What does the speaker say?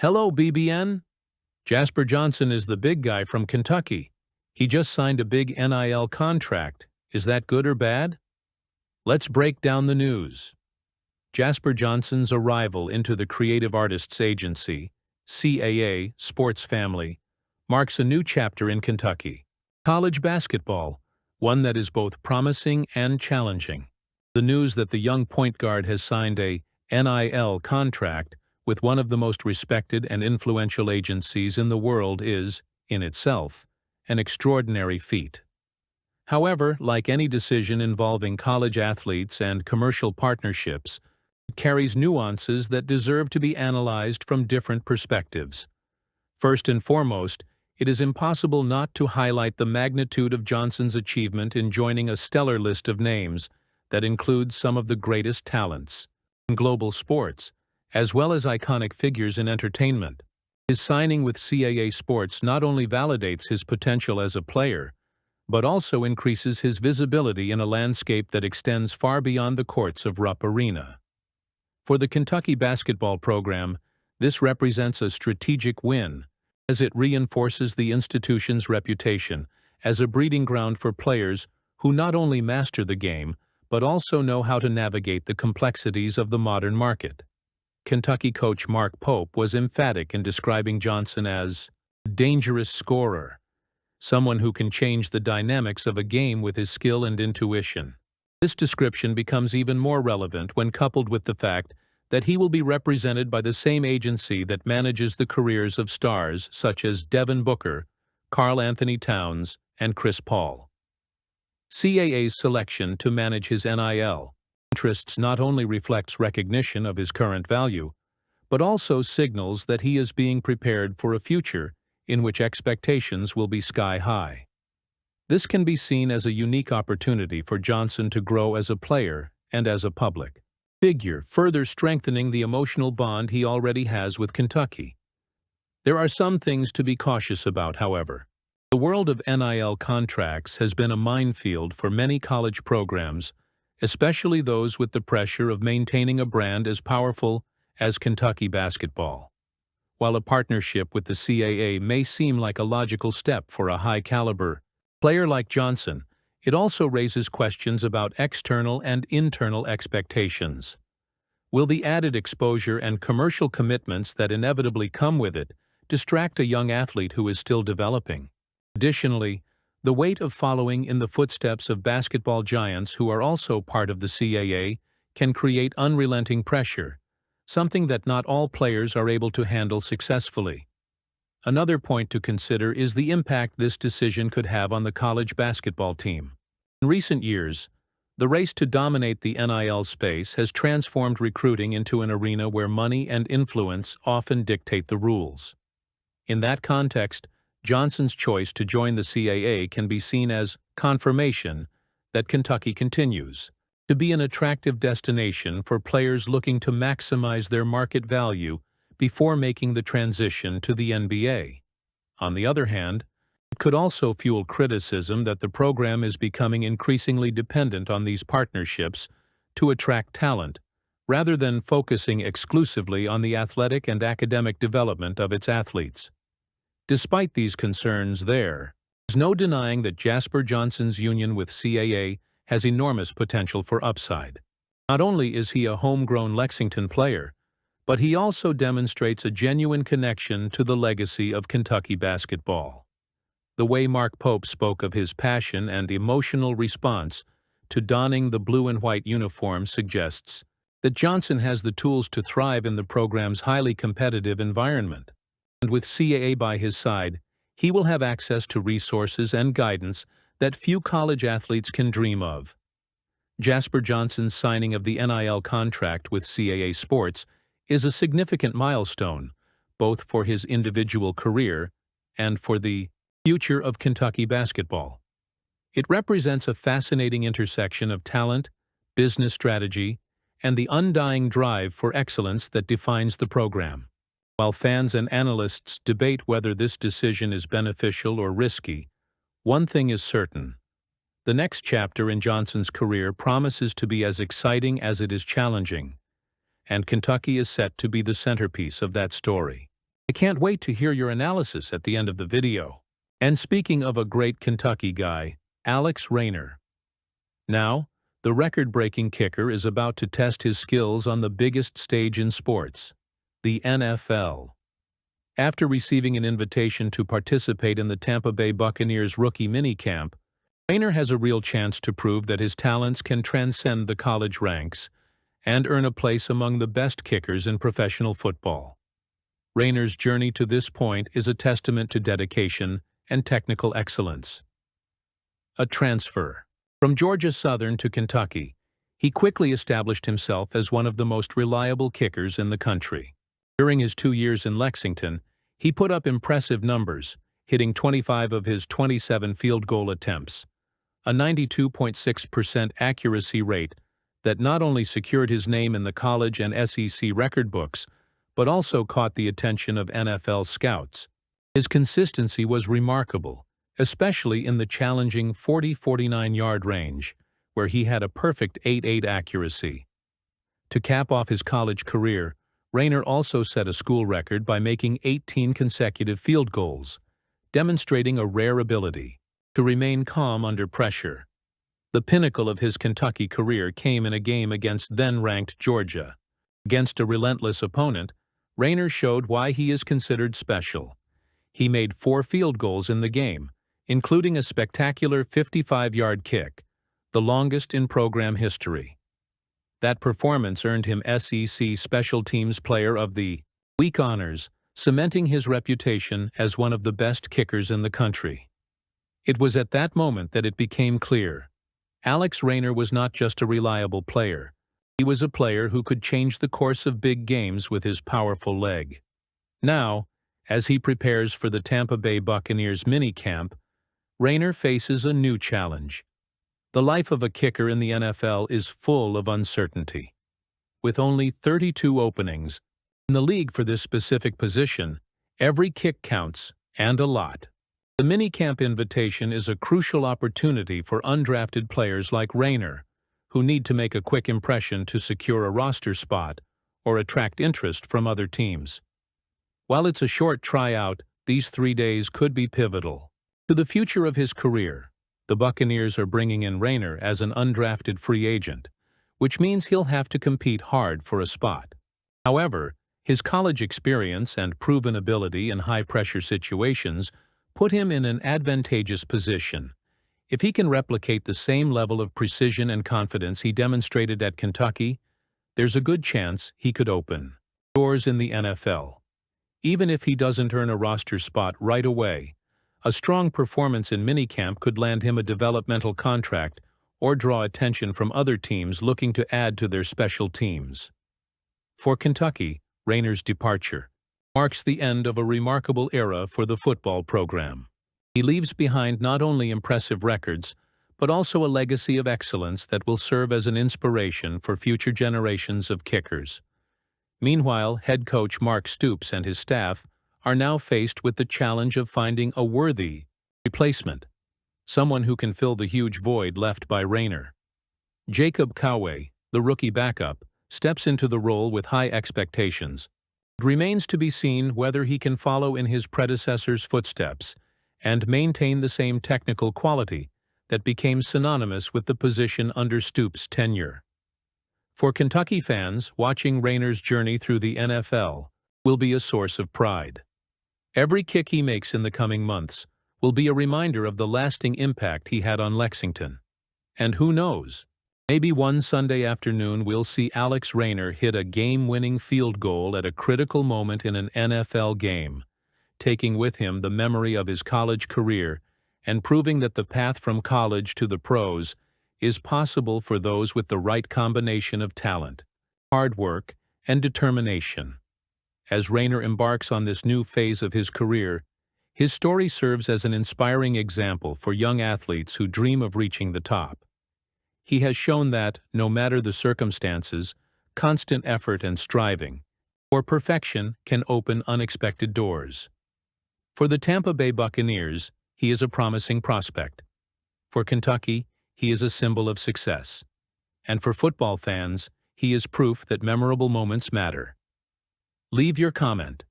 Hello, BBN. Jasper Johnson is the big guy from Kentucky. He just signed a big NIL contract. Is that good or bad? Let's break down the news. Jasper Johnson's arrival into the Creative Artists Agency, CAA, sports family, marks a new chapter in Kentucky. College basketball, one that is both promising and challenging. The news that the young point guard has signed a NIL contract with one of the most respected and influential agencies in the world is, in itself, an extraordinary feat. However, like any decision involving college athletes and commercial partnerships, it carries nuances that deserve to be analyzed from different perspectives. First and foremost, it is impossible not to highlight the magnitude of Johnson's achievement in joining a stellar list of names that includes some of the greatest talents in global sports, as well as iconic figures in entertainment. His signing with CAA Sports not only validates his potential as a player, but also increases his visibility in a landscape that extends far beyond the courts of Rupp Arena. For the Kentucky basketball program, this represents a strategic win, as it reinforces the institution's reputation as a breeding ground for players who not only master the game, but also know how to navigate the complexities of the modern market. Kentucky coach Mark Pope was emphatic in describing Johnson as a dangerous scorer, someone who can change the dynamics of a game with his skill and intuition. This description becomes even more relevant when coupled with the fact that he will be represented by the same agency that manages the careers of stars such as Devin Booker, Karl Anthony Towns, and Chris Paul. CAA's selection to manage his NIL interests not only reflects recognition of his current value, but also signals that he is being prepared for a future in which expectations will be sky-high. This can be seen as a unique opportunity for Johnson to grow as a player and as a public figure, further strengthening the emotional bond he already has with Kentucky. There are some things to be cautious about, however. The world of NIL contracts has been a minefield for many college programs, especially those with the pressure of maintaining a brand as powerful as Kentucky basketball. While a partnership with the CAA may seem like a logical step for a high-caliber player like Johnson, it also raises questions about external and internal expectations. Will the added exposure and commercial commitments that inevitably come with it distract a young athlete who is still developing? Additionally, the weight of following in the footsteps of basketball giants who are also part of the CAA can create unrelenting pressure, something that not all players are able to handle successfully. Another point to consider is the impact this decision could have on the college basketball team. In recent years, the race to dominate the NIL space has transformed recruiting into an arena where money and influence often dictate the rules. In that context, Johnson's choice to join the CAA can be seen as confirmation that Kentucky continues to be an attractive destination for players looking to maximize their market value before making the transition to the NBA. On the other hand, it could also fuel criticism that the program is becoming increasingly dependent on these partnerships to attract talent, rather than focusing exclusively on the athletic and academic development of its athletes. Despite these concerns, there is no denying that Jasper Johnson's union with CAA has enormous potential for upside. Not only is he a homegrown Lexington player, but he also demonstrates a genuine connection to the legacy of Kentucky basketball. The way Mark Pope spoke of his passion and emotional response to donning the blue and white uniform suggests that Johnson has the tools to thrive in the program's highly competitive environment. And with CAA by his side, he will have access to resources and guidance that few college athletes can dream of. Jasper Johnson's signing of the NIL contract with CAA Sports is a significant milestone, both for his individual career and for the future of Kentucky basketball. It represents a fascinating intersection of talent, business strategy, and the undying drive for excellence that defines the program. While fans and analysts debate whether this decision is beneficial or risky, one thing is certain: the next chapter in Johnson's career promises to be as exciting as it is challenging, and Kentucky is set to be the centerpiece of that story. I can't wait to hear your analysis at the end of the video. And speaking of a great Kentucky guy, Alex Rayner. Now, the record-breaking kicker is about to test his skills on the biggest stage in sports, the NFL. After receiving an invitation to participate in the Tampa Bay Buccaneers rookie minicamp, Rayner has a real chance to prove that his talents can transcend the college ranks and earn a place among the best kickers in professional football. Rayner's journey to this point is a testament to dedication and technical excellence. A transfer. From Georgia Southern to Kentucky, he quickly established himself as one of the most reliable kickers in the country. During his 2 years in Lexington, he put up impressive numbers, hitting 25 of his 27 field goal attempts, a 92.6% accuracy rate that not only secured his name in the college and SEC record books, but also caught the attention of NFL scouts. His consistency was remarkable, especially in the challenging 40-49-yard range, where he had a perfect 8.8 accuracy. To cap off his college career, Rayner also set a school record by making 18 consecutive field goals, demonstrating a rare ability to remain calm under pressure. The pinnacle of his Kentucky career came in a game against then-ranked Georgia. Against a relentless opponent, Rayner showed why he is considered special. He made 4 field goals in the game, including a spectacular 55-yard kick, the longest in program history. That performance earned him SEC Special Teams Player of the Week honors, cementing his reputation as one of the best kickers in the country. It was at that moment that it became clear. Alex Rayner was not just a reliable player. He was a player who could change the course of big games with his powerful leg. Now, as he prepares for the Tampa Bay Buccaneers minicamp, Rayner faces a new challenge. The life of a kicker in the NFL is full of uncertainty. With only 32 openings in the league for this specific position, every kick counts, and a lot. The minicamp invitation is a crucial opportunity for undrafted players like Rayner, who need to make a quick impression to secure a roster spot or attract interest from other teams. While it's a short tryout, these 3 days could be pivotal to the future of his career. The Buccaneers are bringing in Rayner as an undrafted free agent, which means he'll have to compete hard for a spot. However, his college experience and proven ability in high-pressure situations put him in an advantageous position. If he can replicate the same level of precision and confidence he demonstrated at Kentucky, there's a good chance he could open doors in the NFL. Even if he doesn't earn a roster spot right away, a strong performance in minicamp could land him a developmental contract or draw attention from other teams looking to add to their special teams. For Kentucky, Rayner's departure marks the end of a remarkable era for the football program. He leaves behind not only impressive records, but also a legacy of excellence that will serve as an inspiration for future generations of kickers. Meanwhile, head coach Mark Stoops and his staff are now faced with the challenge of finding a worthy replacement, someone who can fill the huge void left by Rayner. Jacob Coway, the rookie backup, steps into the role with high expectations. It remains to be seen whether he can follow in his predecessor's footsteps and maintain the same technical quality that became synonymous with the position under Stoops' tenure. For Kentucky fans, watching Rayner's journey through the NFL will be a source of pride. Every kick he makes in the coming months will be a reminder of the lasting impact he had on Lexington. And who knows, maybe one Sunday afternoon we'll see Alex Rayner hit a game-winning field goal at a critical moment in an NFL game, taking with him the memory of his college career and proving that the path from college to the pros is possible for those with the right combination of talent, hard work, and determination. As Rayner embarks on this new phase of his career, his story serves as an inspiring example for young athletes who dream of reaching the top. He has shown that, no matter the circumstances, constant effort and striving for perfection can open unexpected doors. For the Tampa Bay Buccaneers, he is a promising prospect. For Kentucky, he is a symbol of success. And for football fans, he is proof that memorable moments matter. Leave your comment.